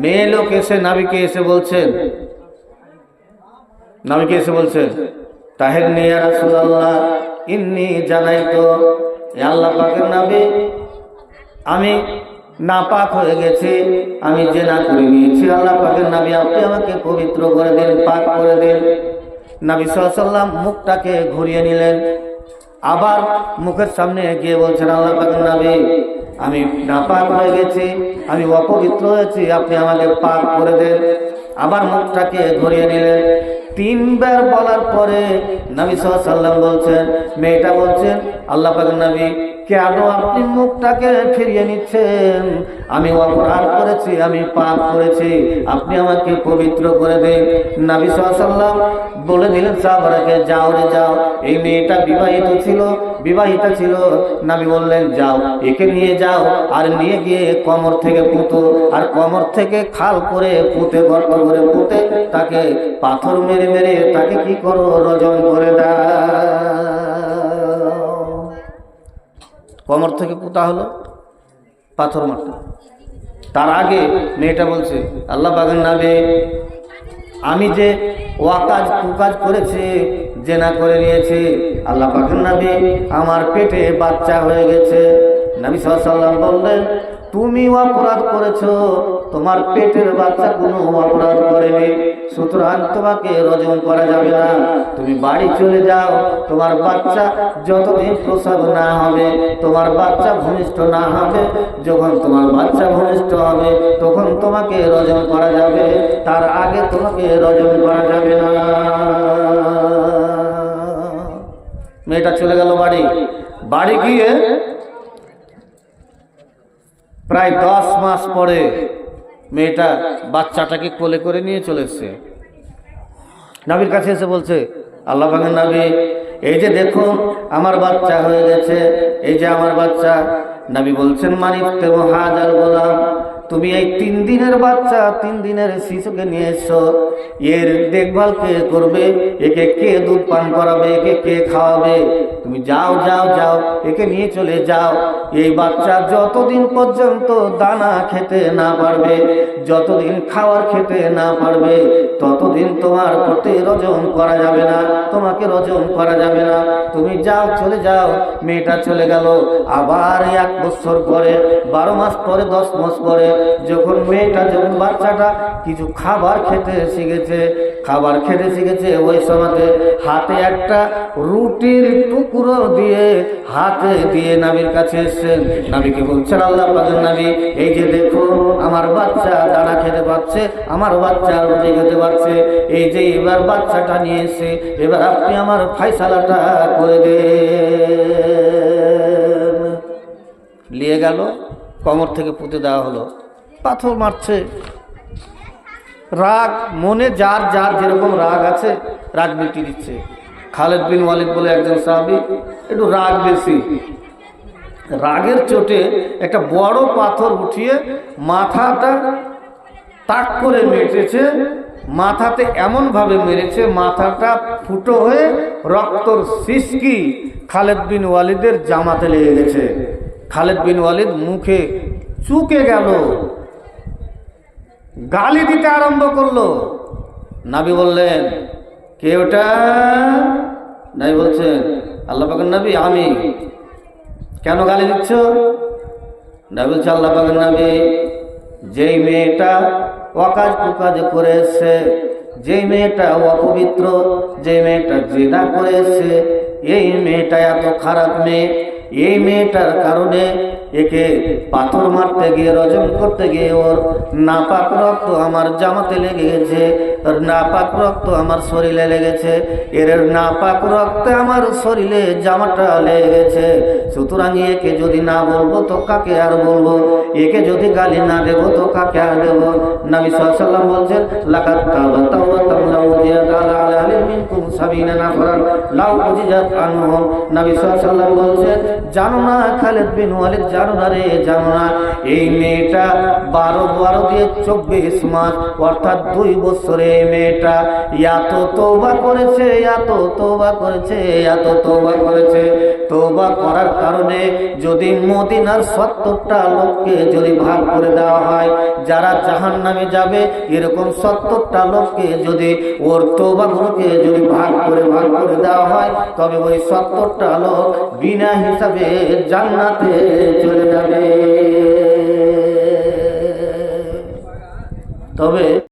মেয়ে লোক এসে নাবিকে এসে বলছেন, তাহের নিয়া রাসূলুল্লাহ ইন্নী জানাইতো, আল্লাহ পাকের নবী আমি নাপাক হয়ে গেছি, আমি জেনা করে নিয়েছি। আল্লাহ পাকের নবী আপনি আমাকে পবিত্র করে দেন, পাক করে দেন। নবী সাল্লাল্লাহু আলাইহি ওয়াসাল্লাম মুখটাকে ঘুরিয়ে নিলেন, আবার মুখের সামনে গিয়ে বলছেন, আল্লাহ পাকের নবী আমি নাপাক হয়ে গেছি, আমি অপবিত্র হয়েছি, আপনি আমাকে পাক করে দেন। আবার মুখটাকে ঘুরিয়ে নিলেন। তিনবার বলার পরে নবী সাল্লাল্লাহু আলাইহি ওয়াসাল্লাম বলছেন, মেয়েটা বলছেন, আল্লাহ পাকের নবী কেন আপনি মুখটাকে ফিরিয়ে নিচ্ছেন? আমি অপরাধ করেছি, আমি পাপ করেছি, আপনি আমাকে পবিত্র করে দেন। নবী সাল্লাল্লাহু আলাইহি ওয়াসাল্লাম বলে দিলেন সাহাবাকে, যাও রে যাও। এই মেয়েটা বিবাহিতা ছিল। নবী বললেন, যাও একে নিয়ে যাও, আর নিয়ে গিয়ে কোমর থেকে পুঁতো, আর কোমর থেকে খাল করে পুঁতে, গর্ত করে পুঁতে তাকে পাথর মেরে মেরে তাকে কি করো, রজম করে দাও। কোমর থেকে পুঁতা হলো, পাথর মারতে। তার আগে মেয়েটা বলছে, আল্লাহ পাকের নবী আমি যে কুকাজ করেছি, জেনা করে নিয়েছি, আল্লাহ পাকের নবী আমার পেটে বাচ্চা হয়ে গেছে। নবী সাল্লাল্লাহু আলাইহি ওয়াসাল্লাম বললেন, তুমি অপরাধ করেছো, তোমার পেটের বাচ্চা কোনো অপরাধ করেনি, সুতরাং তোমাকে রজম করা যাবে না। তুমি বাড়ি চলে যাও, তোমার বাচ্চা যতদিন প্রসব না হবে, তোমার বাচ্চা ভূমিষ্ঠ না হবে, যখন তোমার বাচ্চা ভূমিষ্ঠ হবে তখন তোমাকে রজম করা যাবে, তার আগে তোমাকে রজম করা যাবে না। মেয়েটা চলে গেল বাড়ি গিয়ে প্রায় 10 মাস পরে মেয়েটা বাচ্চাটাকে কোলে করে নিয়ে চলে এসেছে। নবীর কাছে এসে বলছে, আল্লাহ পাকের নবী এই যে দেখো আমার বাচ্চা হয়ে গেছে, এই যে আমার বাচ্চা। নবী বলছেন, মানিফতে হাজার গোলাম, তুমি এই 3 দিনের বাচ্চা, 3 দিনের শিশুকে নিয়ে এসছো, এর দেখভাল কে করবে? একে কে দুধ পান করাবে? একে কে খাওয়াবে? তুমি যাও যাও যাও, একে নিয়ে চলে যাও। এই বাচ্চা যতদিন পর্যন্ত দানা খেতে না পারবে, যতদিন খাওয়ার খেতে না পারবে, ততদিন তোমার প্রতি রজম করা যাবে না, তোমাকে রজম করা যাবে না। তুমি যাও, চলে যাও। মেয়েটা চলে গেল। আবার 1 বছর পরে, 12 মাস পরে, 10 মাস পরে যখন বাচ্চাটা কিছু খাবার খেতে শিখেছে, ওই সময়তে হাতে একটা রুটির টুকরো দিয়ে হাতে দিয়ে নবীর কাছে এসেছেন। নবীকে বলছেন, আল্লাহ পাকের নবী এই যে দেখো আমার বাচ্চা দানা খেতে পারছে, আমার বাচ্চা রুটি খেতে পারছে, এই যে এবার বাচ্চাটা নিয়ে এসে এবার আপনি আমার ফয়সালাটা করে দেন। নিয়ে গেল, কোমর থেকে পুঁতে দেওয়া হলো, পাথর মারছে। রাগ মনে যার যেরকম রাগ আছে রাগ মিটিয়ে দিচ্ছে। খালিদ বিন ওয়ালিদ বলে একজন সাহাবী, একটু রাগ বেশি, রাগের চোটে একটা বড় পাথর উঠিয়ে মাথাটা তাক করে মেরেছে। মাথাতে এমন ভাবে মেরেছে, মাথাটা ফুটো হয়ে রক্তর সিসকি খালিদ বিন ওয়ালিদের জামাতে লেগে গেছে। খালিদ বিন ওয়ালিদ মুখে চুকে গেল, গালি দিতে আরম্ভ করলো। নবী বললেন, কে ওটা? নবী বলছেন, আল্লাহ পাকের নবী আমি। কেন গালি দিচ্ছ? নবী বলছে, আল্লাহ পাকের নবী যেই মেয়েটা কুকাজ করে এসছে, যেই মেয়েটা অপবিত্র, যে মেয়েটা জিনা করে এসছে, এই মেয়েটা এত খারাপ মেয়ে, এই মেয়েটার কারণে একে পাথর মারতে গিয়ে, রজম করতে গিয়ে ওর নাপাক রক্ত আমার জামাতে লেগে গেছে, ওর নাপাক রক্ত আমার শরীরে লেগেছে, এর নাপাক রক্তে আমার শরীরে জামাটা লেগে গেছে। সুতরাং একে যদি না বলবো তো কাকে আর বলবো, একে যদি গালি না দেবো তো কাকে আর দেবো? নবী সাল্লাল্লাহু আলাইহি ওয়াসাল্লাম বলছেন, লাকাদ তাওবা তাওবাতান লাউ জিয়াদা আলা আহলিল মিনকুম সাবিনা নাফরান লাউ উজিজাত আনহুম। নবী সাল্লাল্লাহু আলাইহি ওয়াসাল্লাম বলছেন, জানো না খালিদ বিন ওয়ালিদ, জানো না রে, জানো না এই মেয়েটা 12 দিয়ে 24 মাস অর্থাৎ 2 বছরে এই মেয়েটা এত তওবা করেছে, এত তওবা করেছে, এত তওবা করেছে। তওবা করার কারণে যদি মদিনার 70টা লোককে যদি ভাগ করে দেওয়া হয়, যারা জাহান্নামে যাবে এরকম 70টা লোককে যদি ওর তওবাগুলোকে যদি ভাগ করে দেওয়া হয়, তবে ওই 70টা লোক বিনা হিসাবে জান্নাতে চলে যাবে।